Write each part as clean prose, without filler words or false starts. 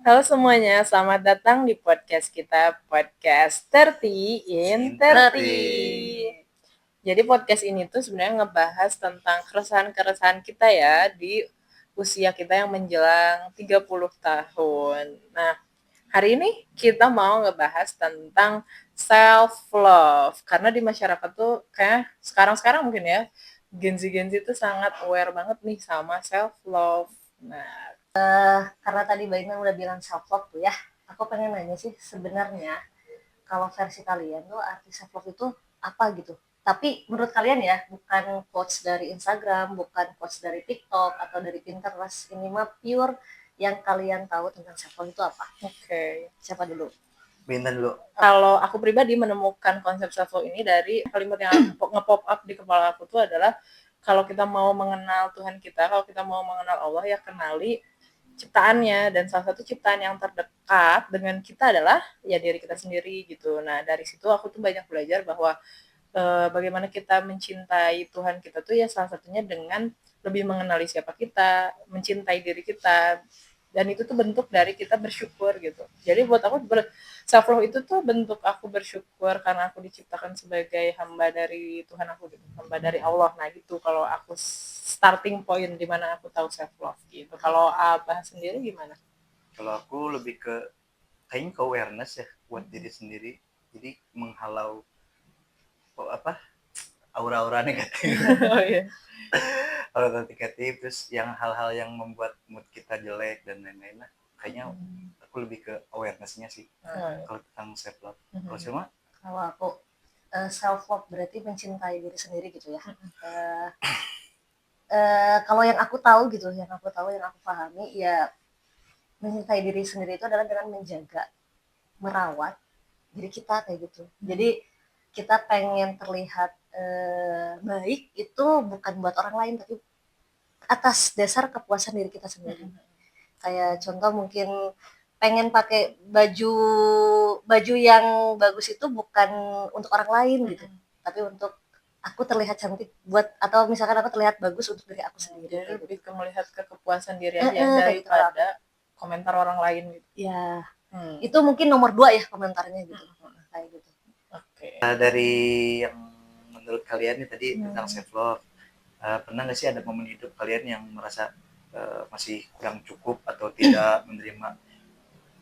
Halo semuanya, selamat datang di podcast kita, podcast 30 in 30. Jadi podcast ini tuh sebenarnya ngebahas tentang keresahan-keresahan kita ya di usia kita yang menjelang 30 tahun. Nah, hari ini kita mau ngebahas tentang self love karena di masyarakat tuh kayak sekarang-sekarang mungkin ya Gen Z tuh sangat aware banget nih sama self love. Nah, Karena tadi Mbak Ina udah bilang self love tuh ya, aku pengen nanya sih sebenarnya kalau versi kalian tuh arti self love itu apa gitu. Tapi menurut kalian ya, bukan quotes dari Instagram, bukan quotes dari TikTok atau dari Pinterest. Ini mah pure yang kalian tahu tentang self love itu apa. oke. Siapa dulu? Bintang dulu. Kalau aku pribadi menemukan konsep self love ini dari kalimat yang nge-pop up di kepala aku tuh adalah kalau kita mau mengenal Tuhan kita, kalau kita mau mengenal Allah ya kenali ciptaannya, dan salah satu ciptaan yang terdekat dengan kita adalah ya diri kita sendiri gitu. Nah, dari situ aku tuh banyak belajar bahwa bagaimana kita mencintai Tuhan kita tuh ya salah satunya dengan lebih mengenali siapa kita, mencintai diri kita, dan itu tuh bentuk dari kita bersyukur gitu. Jadi buat aku self love itu tuh bentuk aku bersyukur karena aku diciptakan sebagai hamba dari Tuhan aku gitu, hamba dari Allah. Nah gitu kalau aku starting point di mana aku tahu self love gitu. Kalau Abah sendiri gimana? Kalau aku lebih ke kayaknya ke awareness ya buat diri sendiri. Jadi menghalau aura-aura negatif. Oh iya. Aura negatif terus yang hal-hal yang membuat mood kita jelek dan lain-lain lah. Kayaknya aku lebih ke awarenessnya sih. Kalau tentang self love. Kalau cuma Kalau aku self love berarti mencintai diri sendiri gitu ya. Uh, Kalau yang aku tahu gitu, yang aku pahami ya mencintai diri sendiri itu adalah dengan menjaga, merawat diri kita kayak gitu. Jadi kita pengen terlihat baik itu bukan buat orang lain tapi atas dasar kepuasan diri kita sendiri. Kayak contoh mungkin pengen pakai baju baju yang bagus itu bukan untuk orang lain gitu, tapi untuk aku terlihat cantik buat atau misalkan aku terlihat bagus untuk diri aku sendiri. Jadi Kayak lebih gitu. ke melihat ke kepuasan diri aja Kayak gitu kalau aku. daripada komentar orang lain gitu. Ya, itu mungkin nomor 2 ya komentarnya gitu. Kayak gitu. Oke. dari yang menurut kalian nih tadi tentang self love, pernah nggak sih ada momen hidup kalian yang merasa masih kurang cukup atau tidak menerima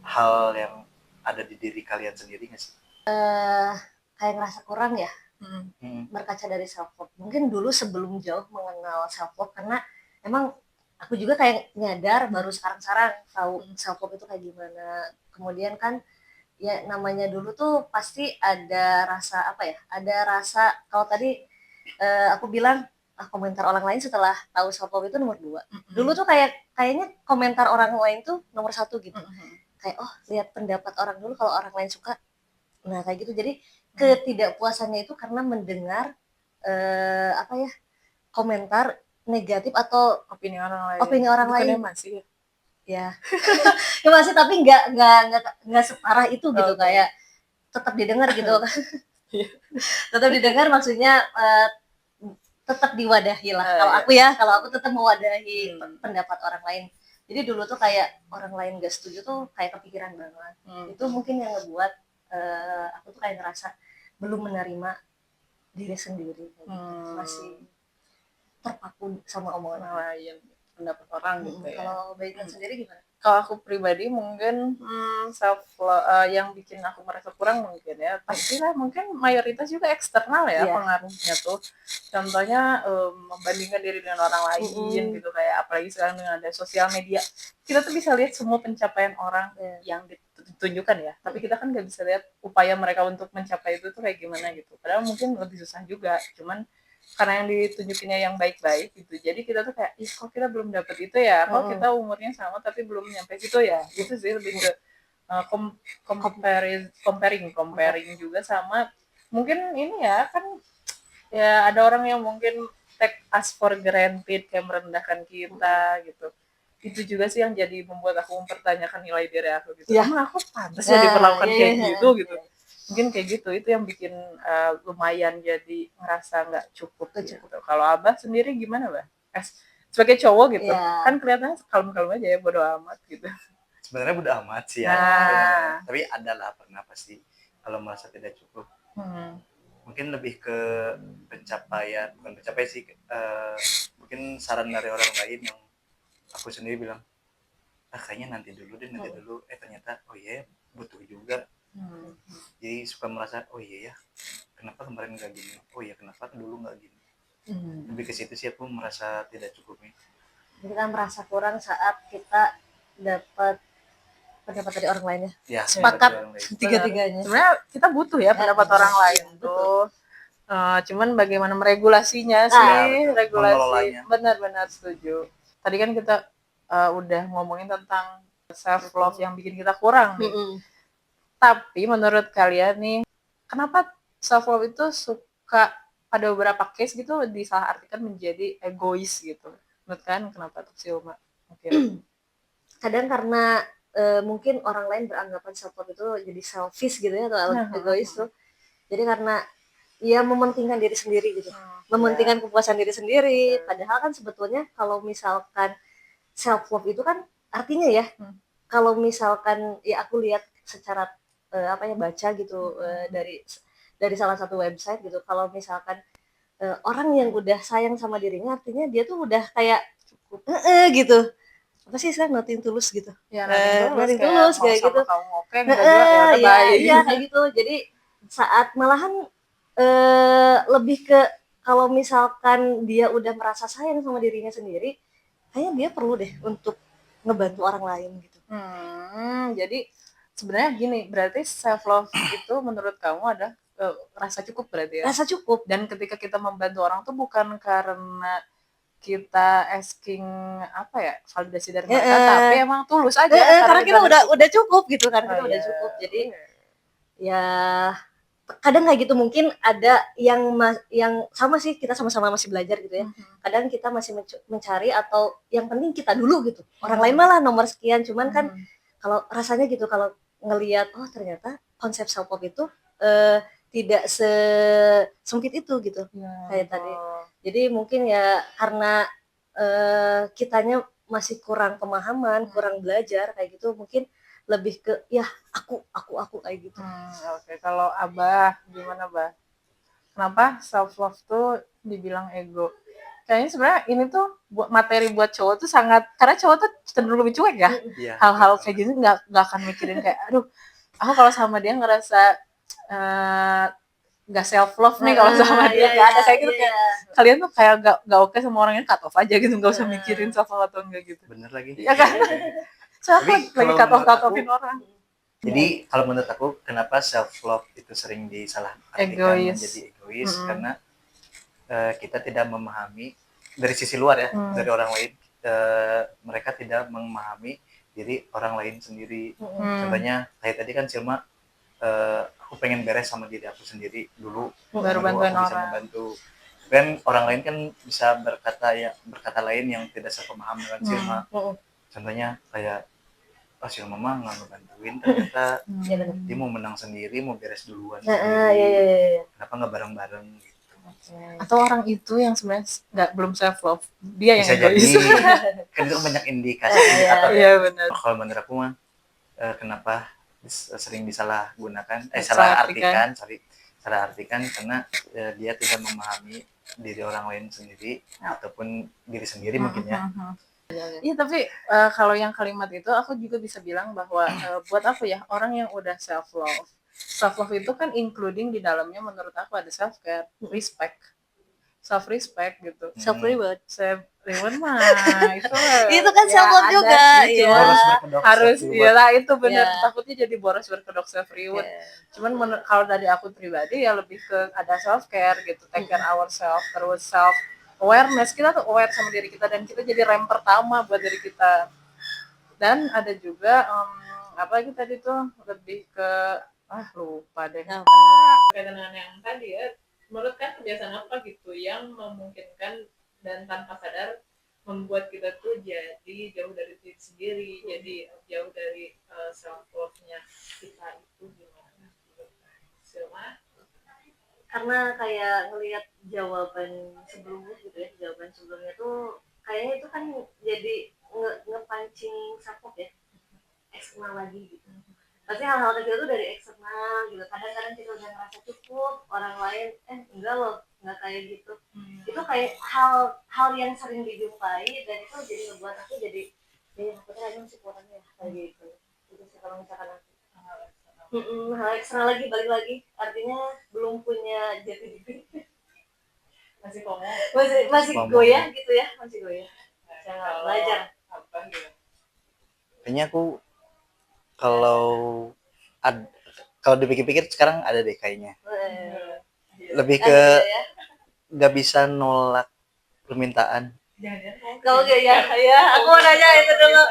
hal yang ada di diri kalian sendiri nggak sih? Kayak ngerasa kurang ya Hmm. berkaca dari self love. Mungkin dulu sebelum jauh mengenal self love karena emang aku juga kayak nyadar baru sekarang-sekarang tahu self love itu kayak gimana. Kemudian kan ya namanya dulu tuh pasti ada rasa apa ya? Ada rasa kalau tadi aku bilang komentar orang lain setelah tahu self love itu nomor 2. Dulu tuh kayaknya komentar orang lain tuh nomor 1 gitu. Kayak oh lihat pendapat orang dulu kalau orang lain suka. Nah kayak gitu. Jadi ketidakpuasannya itu karena mendengar apa ya komentar negatif atau opini orang lain Masih ya ya masih tapi nggak separah itu gitu kayak tetap didengar gitu kan tetap didengar maksudnya tetap diwadahi lah kalau aku tetap mewadahi pendapat orang lain. Jadi dulu tuh kayak orang lain gak setuju tuh kayak kepikiran banget. Itu mungkin yang ngebuat aku tuh kayak ngerasa belum menerima diri sendiri gitu. Masih terpaku sama omongan orang. lain pendapat orang gitu ya. Kalau Baiknya sendiri gimana? Kalau aku pribadi mungkin yang bikin aku merasa kurang mungkin ya pastilah mungkin mayoritas juga eksternal ya pengaruhnya tuh. Contohnya membandingkan diri dengan orang lain gitu kayak apalagi sekarang dengan ada sosial media kita tuh bisa lihat semua pencapaian orang yang ditunjukkan ya, tapi kita kan nggak bisa lihat upaya mereka untuk mencapai itu tuh kayak gimana gitu. Padahal mungkin lebih susah juga, cuman karena yang ditunjukinnya yang baik-baik gitu jadi kita tuh kayak ih kok kita belum dapet itu ya, kok kita umurnya sama tapi belum nyampe situ ya, gitu sih lebih ke comparing juga sama mungkin ini ya kan ya ada orang yang mungkin take us for granted kayak merendahkan kita gitu. Itu juga sih yang jadi membuat aku mempertanyakan nilai diri aku gitu. Emang aku pantas ya diperlakukan kayak gitu. Mungkin kayak gitu itu yang bikin lumayan jadi ngerasa nggak cukup gitu. Kalau Abah sendiri gimana, Bah? Sebagai cowok gitu kan kelihatannya kalem-kalem aja ya, bodo amat gitu. sebenarnya udah amat sih ya. Nah. Tapi ada lah pernah pasti kalau merasa tidak cukup. Mungkin lebih ke pencapaian, bukan pencapaian sih, mungkin saran dari orang lain yang aku sendiri bilang, kayaknya nanti dulu, ternyata oh iya butuh juga. Jadi suka merasa oh iya ya, kenapa kemarin nggak gini, oh iya kenapa dulu nggak gini. Lebih ke situ sih aku merasa tidak cukupnya. Jadi kita merasa kurang saat kita dapat pendapat dari orang lain ya. Sepakat tiga-tiganya. Sebenarnya kita butuh ya pendapat orang lain tuh. Cuman bagaimana meregulasinya sih, regulasi. Benar-benar setuju. Tadi kan kita udah ngomongin tentang self love yang bikin kita kurang nih. Tapi menurut kalian nih, kenapa self love itu suka pada beberapa case gitu disalahartikan menjadi egois gitu? Menurut kan kenapa tuh Silma? Mungkin kadang karena mungkin orang lain beranggapan self love itu jadi selfish gitu ya atau egois tuh. Jadi karena ya mementingkan diri sendiri gitu. Mementingkan kepuasan diri sendiri. Padahal kan sebetulnya kalau misalkan self love itu kan artinya ya, kalau misalkan ya aku lihat secara baca gitu dari salah satu website gitu, kalau misalkan orang yang udah sayang sama dirinya artinya dia tuh udah kayak cukup gitu, apa sih sekarang nothing tulus gitu ya, nothing tulus kayak gitu, kayak gitu. Jadi saat malahan lebih ke kalau misalkan dia udah merasa sayang sama dirinya sendiri, kayaknya dia perlu deh untuk ngebantu orang lain gitu. Jadi sebenarnya gini, berarti self love itu menurut kamu ada rasa cukup berarti ya? Rasa cukup. Dan ketika kita membantu orang tuh bukan karena kita asking validasi dari mereka, tapi emang tulus aja. Karena kita udah cukup gitu kan, kita udah cukup. Jadi ya kadang kayak gitu, mungkin ada yang sama sih, kita sama-sama masih belajar gitu ya. Kadang kita masih mencari atau yang penting kita dulu gitu. Orang lain malah nomor sekian, cuman kan kalau rasanya gitu, kalau ngelihat oh ternyata konsep self love itu tidak sesempit itu gitu kayak tadi. Jadi mungkin ya karena kitanya masih kurang pemahaman, kurang belajar kayak gitu, mungkin lebih ke ya aku kayak gitu. Oke. Kalau Abah gimana, Bah? Kenapa self love tuh dibilang ego? Kayaknya sebenarnya ini tuh materi buat cowok tuh sangat, karena cowok tuh cenderung lebih cuek ya. Hal-hal kayak gini nggak akan mikirin kayak aduh, aku kalau sama dia ngerasa nggak self love nih kalau sama dia, nggak ada kayak gitu. Kayak kalian tuh kayak nggak oke sama orangnya, cut off aja gitu, nggak usah mikirin self love atau enggak gitu. Bener lagi. Iya kan? Soalnya lagi cut offin orang. Jadi kalau menurut aku kenapa self love itu sering disalahartikan menjadi egois, karena kita tidak memahami dari sisi luar ya, dari orang lain, mereka tidak memahami diri orang lain sendiri. Contohnya kayak tadi kan Silma, aku pengen beres sama diri aku sendiri dulu, baru bantuin aku bisa membantu. Kan orang lain kan bisa berkata lain yang tidak sepemahaman dengan Silma. Contohnya kayak Silma mah nggak ngebantuin, ternyata dia mau menang sendiri, mau beres duluan sendiri. Kenapa nggak bareng-bareng gitu. Atau orang itu yang sebenarnya belum self love, dia bisa yang egois. Kan itu banyak indikasi indikator. Iya benar. Kalau menurut aku mah kenapa sering disalahgunakan, salah artikan karena dia tidak memahami diri orang lain sendiri ataupun diri sendiri mungkin ya. Iya, tapi kalau yang kalimat itu aku juga bisa bilang bahwa buat aku ya, orang yang udah self love itu kan including di dalamnya menurut aku ada self care, self respect gitu. Self reward mah itu kan self love juga ya. Harus iyalah, itu benar. Takutnya jadi boros berkedok self reward. Cuman kalau dari aku pribadi ya lebih ke ada self care gitu, take care ourselves, terus self awareness, kita tuh aware sama diri kita dan kita jadi rem pertama buat diri kita. Dan ada juga apa lagi tadi tuh, lebih ke lupa deh. Kaitan dengan yang tadi ya, menurut kan kebiasaan apa gitu yang memungkinkan dan tanpa sadar membuat kita tuh jadi jauh dari diri sendiri, jadi jauh dari self love-nya kita itu gimana? Silma? Karena kayak ngelihat jawaban sebelumnya gitu ya, jawaban sebelumnya tuh kayaknya itu kan jadi ngepancing self love ya. eksternal lagi gitu. Pasti hal-hal kecil itu dari eksternal gitu. Kadang-kadang kita udah ngerasa cukup, orang lain enggak loh, enggak kayak gitu. Itu kayak hal yang sering dijumpai dan itu jadi ngebuat aku jadi aku tuh lagi masih kurang ya kayak gitu. Itu sih kalau misalkan aku hal eksternal lagi balik lagi artinya belum punya jati diri, Masih komo. masih goyah gitu ya, masih goyah. Jangan belajar. Apa gitu? Kayaknya aku kalau kalau dipikir-pikir sekarang ada deh kayaknya. Lebih ke ya. nggak bisa nolak permintaan. Jangan-jangan Kalau kayak ya, aku mau nanya itu dulu.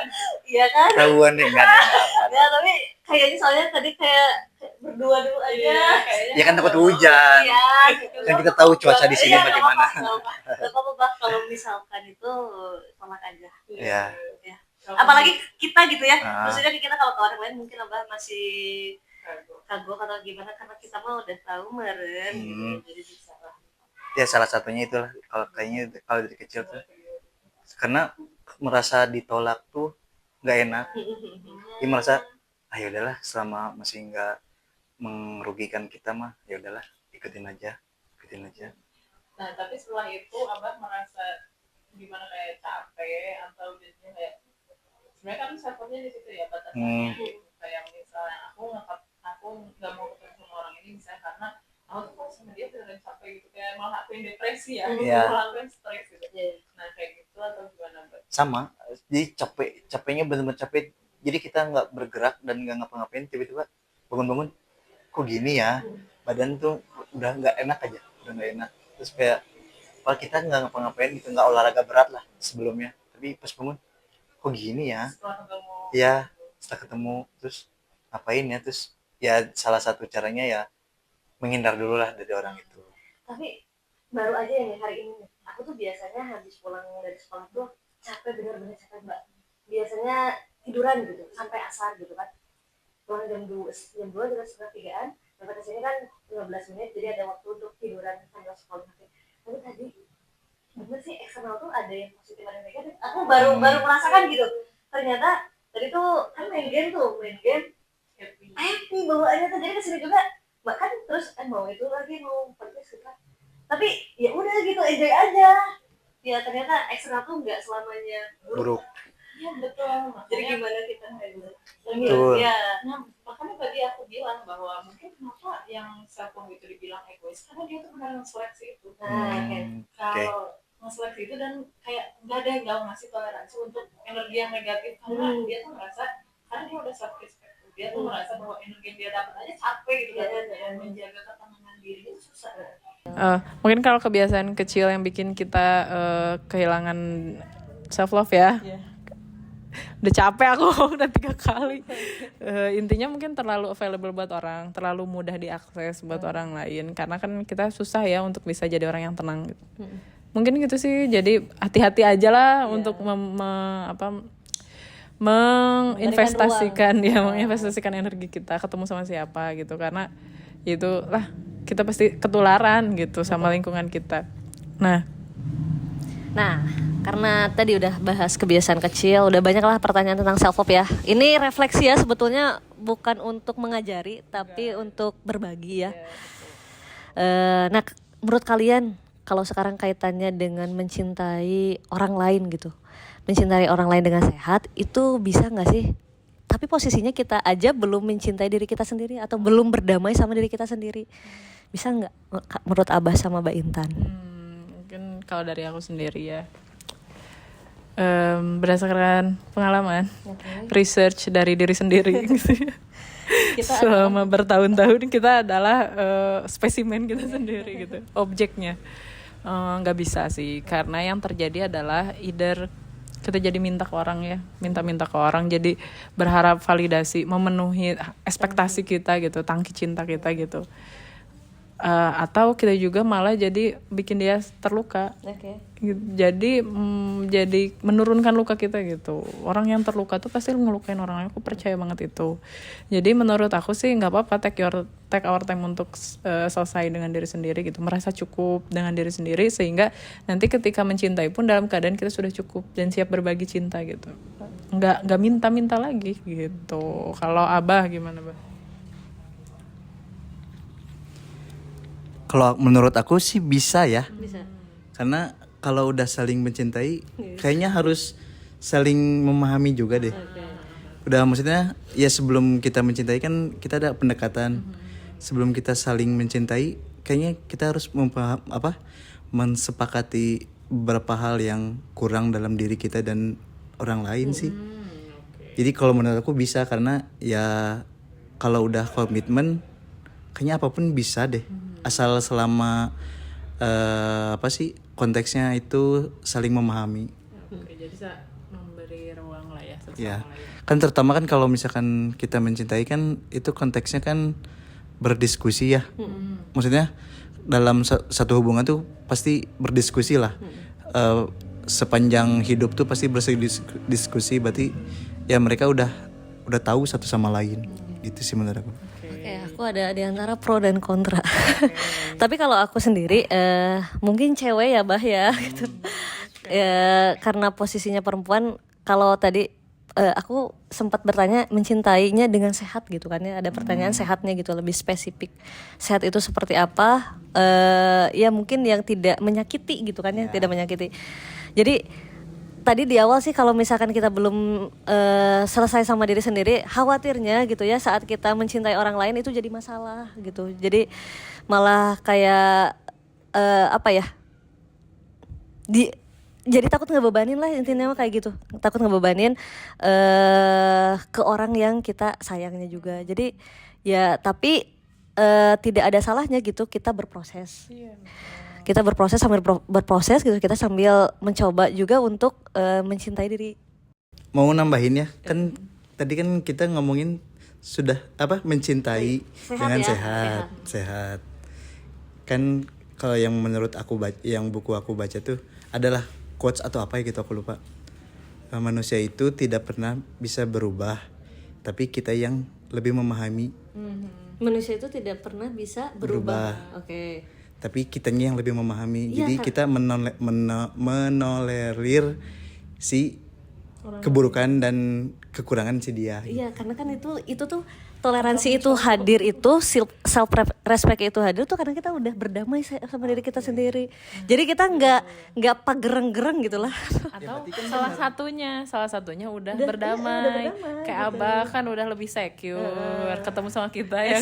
Iya kan? Tahuan deh enggak ada. Ya, tapi kayaknya soalnya tadi kayak berdua dulu aja. Ya kan takut hujan. Iya. Kan kita tahu cuaca di sini bagaimana. Gak apa-apa kalau misalkan itu tolak aja. Ya. Apalagi kita gitu ya. Ah. Maksudnya kita kalau ke orang lain mungkin Abah masih kagok atau gimana karena kita mah udah tahu meren gitu. Jadi bisa lah. Ya salah satunya itulah kalau kayaknya kalau dari kecil tuh karena merasa ditolak tuh nggak enak. Dia merasa ya udahlah selama masih nggak merugikan kita mah ya udahlah ikutin aja. Nah, tapi setelah itu Abah merasa gimana, kayak capek atau jadinya kayak sebenarnya kan self-love-nya di situ ya batasannya. Kayak misalnya aku nggak mau ketemu sama orang ini misalnya karena aku tuh kalau sama dia beneran capek gitu, kayak malah aku yang depresi ya, malah aku yang stres gitu. Nah kayak gitu atau gimana Mbak? Sama, jadi capeknya benar-benar capek. Jadi kita nggak bergerak dan nggak ngapa-ngapain, tiba-tiba bangun-bangun kok gini ya, badan tuh udah nggak enak aja, udah nggak enak. Terus kayak kalau kita nggak ngapa-ngapain gitu, nggak olahraga berat lah sebelumnya, tapi pas bangun kok gini ya, Setelah ketemu ya setelah ketemu terus ngapain ya, terus ya salah satu caranya ya menghindar dulu lah dari orang itu. Tapi baru aja yang hari ini aku tuh biasanya habis pulang dari sekolah tuh capek, bener-bener capek Mbak. Biasanya tiduran gitu sampai asar gitu kan, pulang jam 2 juga setengah 3-an, sampai kesini kan 15 menit jadi ada waktu untuk tiduran sambil sekolah. Tapi tadi bener sih eksternal tuh ada yang positif ada yang negatif. Aku baru merasakan gitu, ternyata tadi tuh kan main game happy bawaannya tuh, jadi kesini juga bahkan terus mau itu lagi mau podcast gitu, tapi ya udah gitu enjoy aja ya. Ternyata eksternal tuh nggak selamanya buruk. Iya betul. Jadi Makanya gimana kita handle Betul. ya. nah, makanya tadi aku bilang bahwa mungkin kenapa yang self-love itu dibilang egois karena dia tuh benar seleksi itu. Kalau nge-seleksi itu dan kayak nggak ada yang ngasih toleransi untuk energi yang negatif karena dia tuh merasa, karena dia udah self respect, dia tuh merasa bahwa energi yang dia dapat aja capek gitu dan menjaga ketenangan diri itu susah. Mungkin kalau kebiasaan kecil yang bikin kita kehilangan self love ya. Udah capek aku udah 3 kali. Intinya mungkin terlalu available buat orang, terlalu mudah diakses buat orang lain karena kan kita susah ya untuk bisa jadi orang yang tenang gitu. Mungkin gitu sih, jadi hati-hati aja lah untuk menginvestasikan energi kita ketemu sama siapa gitu, karena itulah kita pasti ketularan gitu sama lingkungan kita. Nah, karena tadi udah bahas kebiasaan kecil, udah banyak lah pertanyaan tentang self love ya. Ini refleksi ya, sebetulnya bukan untuk mengajari tapi untuk berbagi ya. Nah, menurut kalian kalau sekarang kaitannya dengan mencintai orang lain gitu, mencintai orang lain dengan sehat, itu bisa nggak sih? Tapi posisinya kita aja belum mencintai diri kita sendiri atau belum berdamai sama diri kita sendiri, bisa nggak menurut Abah sama Mbak Intan? Mungkin kalau dari aku sendiri ya, berdasarkan pengalaman, research dari diri sendiri gitu. Selama bertahun-tahun kita adalah spesimen kita sendiri gitu, objeknya. Nggak bisa sih, karena yang terjadi adalah either kita jadi minta ke orang, jadi berharap validasi, memenuhi ekspektasi kita gitu, tangki cinta kita gitu, atau kita juga malah jadi bikin dia terluka. Jadi menurunkan luka kita gitu. Orang yang terluka tuh pasti ngelukain orang lain, aku percaya banget itu. Jadi menurut aku sih nggak apa-apa take our time untuk selesai dengan diri sendiri gitu, merasa cukup dengan diri sendiri sehingga nanti ketika mencintai pun dalam keadaan kita sudah cukup dan siap berbagi cinta gitu. nggak minta-minta lagi gitu. Kalau Abah gimana, Bah? Kalau menurut aku sih bisa ya. Bisa. Karena kalau udah saling mencintai, kayaknya harus saling memahami juga deh. Udah maksudnya ya sebelum kita mencintai kan kita ada pendekatan. Sebelum kita saling mencintai, kayaknya kita harus mensepakati beberapa hal yang kurang dalam diri kita dan orang lain sih. Jadi kalau menurut aku bisa, karena ya kalau udah komitmen kayaknya apapun bisa deh. Asal selama konteksnya itu saling memahami. Oke, jadi bisa memberi ruang lah ya satu Ya. sama lain. Kan terutama kan kalau misalkan kita mencintai kan itu konteksnya kan berdiskusi ya. Maksudnya dalam satu hubungan tuh pasti berdiskusi lah. Sepanjang hidup tuh pasti berdiskusi, berarti ya mereka udah tahu satu sama lain. Gitu sih menurut aku. Oke, aku ada di antara pro dan kontra. Tapi kalau aku sendiri mungkin cewek ya Bah ya gitu. Karena posisinya perempuan, kalau tadi aku sempat bertanya mencintainya dengan sehat gitu kan ya, ada pertanyaan sehatnya gitu, lebih spesifik. Sehat itu seperti apa? Ya mungkin yang tidak menyakiti gitu kan ya, tidak menyakiti. Jadi tadi di awal sih kalau misalkan kita belum selesai sama diri sendiri, khawatirnya gitu ya saat kita mencintai orang lain itu jadi masalah gitu. Jadi malah kayak jadi takut ngebebanin lah, intinya mah kayak gitu. Takut ngebebanin ke orang yang kita sayangnya juga. Jadi ya tapi tidak ada salahnya gitu kita berproses. Kita berproses sambil berproses gitu, kita sambil mencoba juga untuk mencintai diri. Mau nambahin ya, kan tadi kan kita ngomongin sudah mencintai Sehat dengan ya, sehat. Kan kalau yang menurut aku yang buku aku baca tuh adalah quotes atau apa ya gitu, aku lupa. Manusia itu tidak pernah bisa berubah, tapi kita yang lebih memahami. Manusia itu tidak pernah bisa berubah. Oke. Tapi kitanya yang lebih memahami. Iya, Jadi kita menolerir si keburukan dan kekurangan si dia. Iya, karena kan itu tuh toleransi itu hadir, itu self respect itu hadir tuh karena kita udah berdamai sama diri kita sendiri. Jadi kita nggak pagereng-gereng gitu lah. Atau salah satunya udah berdamai. Kayak Abah kan udah lebih secure ketemu sama kita yang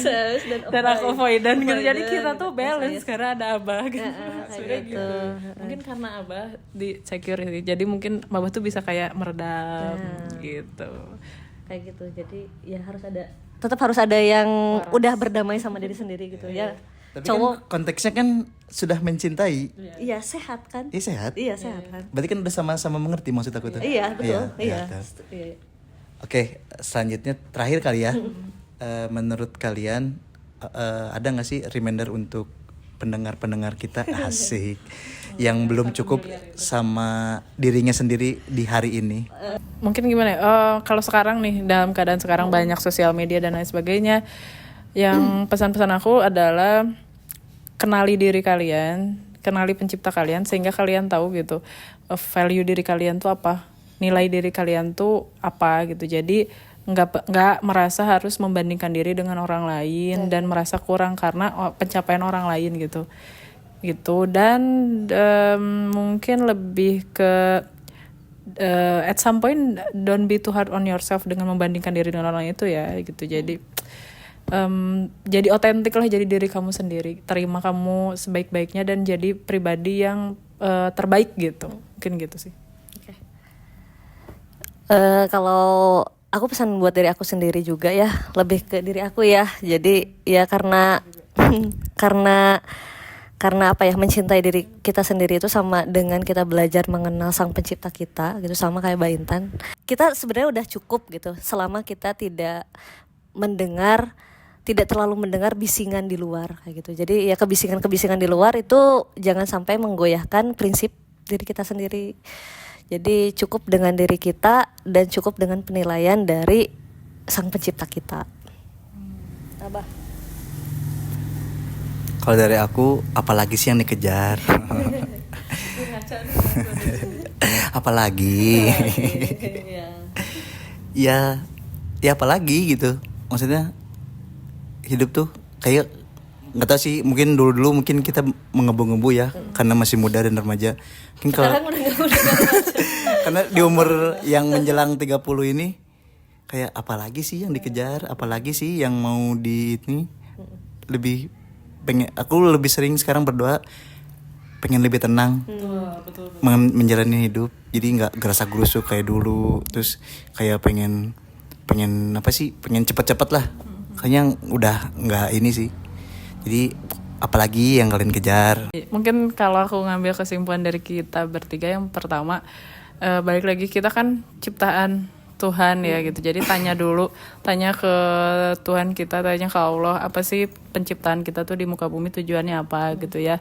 dan aku avoidant gitu. Jadi kita tuh balance karena ada Abah gitu. Maksudnya gitu. Mungkin karena Abah di secure sih. Jadi mungkin Abah tuh bisa kayak meredam gitu. Kayak gitu. Jadi ya tetap harus ada yang udah berdamai sama diri sendiri gitu ya. Tapi Cowok kan konteksnya kan sudah mencintai. iya sehat kan? Iya sehat. Iya sehat kan? Berarti kan udah sama-sama mengerti maksud aku tuh. Iya betul. Iya. Oke, selanjutnya terakhir kali ya. Menurut kalian ada nggak sih reminder untuk pendengar-pendengar kita asik yang belum cukup sama dirinya sendiri di hari ini? Mungkin gimana ya? Kalau sekarang nih, dalam keadaan sekarang banyak sosial media dan lain sebagainya, yang pesan-pesan aku adalah kenali diri kalian, kenali pencipta kalian, sehingga kalian tahu gitu value diri kalian tuh apa, nilai diri kalian tuh apa gitu. Jadi nggak merasa harus membandingkan diri dengan orang lain dan merasa kurang karena pencapaian orang lain gitu. Dan mungkin lebih ke at some point don't be too hard on yourself dengan membandingkan diri dengan orang lain itu ya gitu. Jadi otentik lah, jadi diri kamu sendiri, terima kamu sebaik-baiknya dan jadi pribadi yang terbaik gitu. Mungkin gitu sih. Kalau aku pesan buat diri aku sendiri juga ya, lebih ke diri aku ya. Jadi ya karena apa ya, mencintai diri kita sendiri itu sama dengan kita belajar mengenal sang pencipta kita gitu, sama kayak Mbak Intan. Kita sebenarnya udah cukup gitu selama kita tidak terlalu mendengar bisingan di luar kayak gitu. Jadi ya kebisingan di luar itu jangan sampai menggoyahkan prinsip diri kita sendiri. Jadi cukup dengan diri kita dan cukup dengan penilaian dari sang pencipta kita. Abah. Kalau dari aku, apalagi sih yang dikejar? Apalagi? ya apalagi gitu, maksudnya hidup tuh kayak nggak tahu sih, mungkin dulu mungkin kita mengebu-ngebu ya karena masih muda dan remaja. Mungkin kalau Sekarang udah gak muda remaja. karena di umur yang menjelang 30 ini kayak apalagi sih yang dikejar, apalagi sih yang mau di ini, lebih pengen, aku lebih sering sekarang berdoa pengen lebih tenang menjalani hidup, jadi nggak gerasa gerusuk kayak dulu, terus kayak pengen apa sih, pengen cepet-cepet lah, kayaknya udah nggak ini sih. Jadi apalagi yang kalian kejar? Mungkin kalau aku ngambil kesimpulan dari kita bertiga, yang pertama balik lagi, kita kan ciptaan Tuhan ya gitu. Jadi tanya ke Tuhan kita, tanya ke Allah, apa sih penciptaan kita tuh di muka bumi tujuannya apa gitu ya.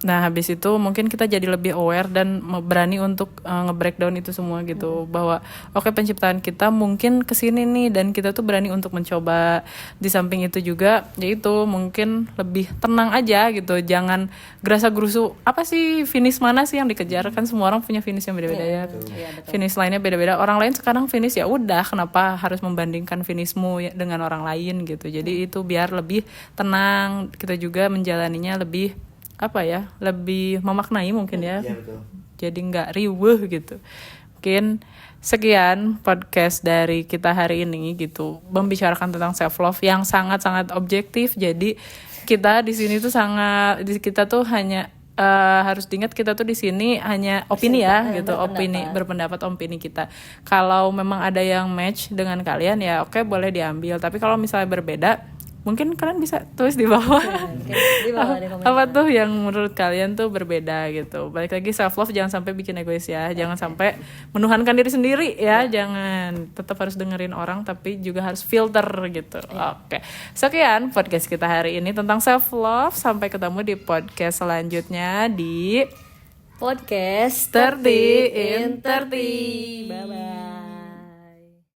Nah habis itu mungkin kita jadi lebih aware dan berani untuk nge-breakdown itu semua gitu, bahwa oke, penciptaan kita mungkin kesini nih, dan kita tuh berani untuk mencoba. Di samping itu juga yaitu mungkin lebih tenang aja gitu, jangan gerasa gerusu apa sih finish mana sih yang dikejar, kan semua orang punya finish yang beda-beda ya. Finish lainnya beda-beda, orang lain sekarang finish ya udah, kenapa harus membandingkan finishmu dengan orang lain gitu. Jadi itu biar lebih tenang, kita juga menjalaninya lebih apa ya, lebih memaknai mungkin ya. Iya, betul. Jadi nggak riweuh gitu. Mungkin sekian podcast dari kita hari ini gitu, membicarakan tentang self love yang sangat-sangat objektif. Jadi kita di sini tuh kita tuh hanya harus diingat, kita tuh di sini hanya opini ya gitu, berpendapat opini kita. Kalau memang ada yang match dengan kalian ya oke, boleh diambil. Tapi kalau misalnya berbeda, mungkin kalian bisa tulis di bawah apa tuh yang menurut kalian tuh berbeda gitu. Balik lagi, self love jangan sampai bikin egois ya, jangan sampai menuhankan diri sendiri ya. Jangan, tetap harus dengerin orang tapi juga harus filter gitu. Oke. Sekian podcast kita hari ini tentang self love. Sampai ketemu di podcast selanjutnya di Podcast 30 in 30. Bye bye.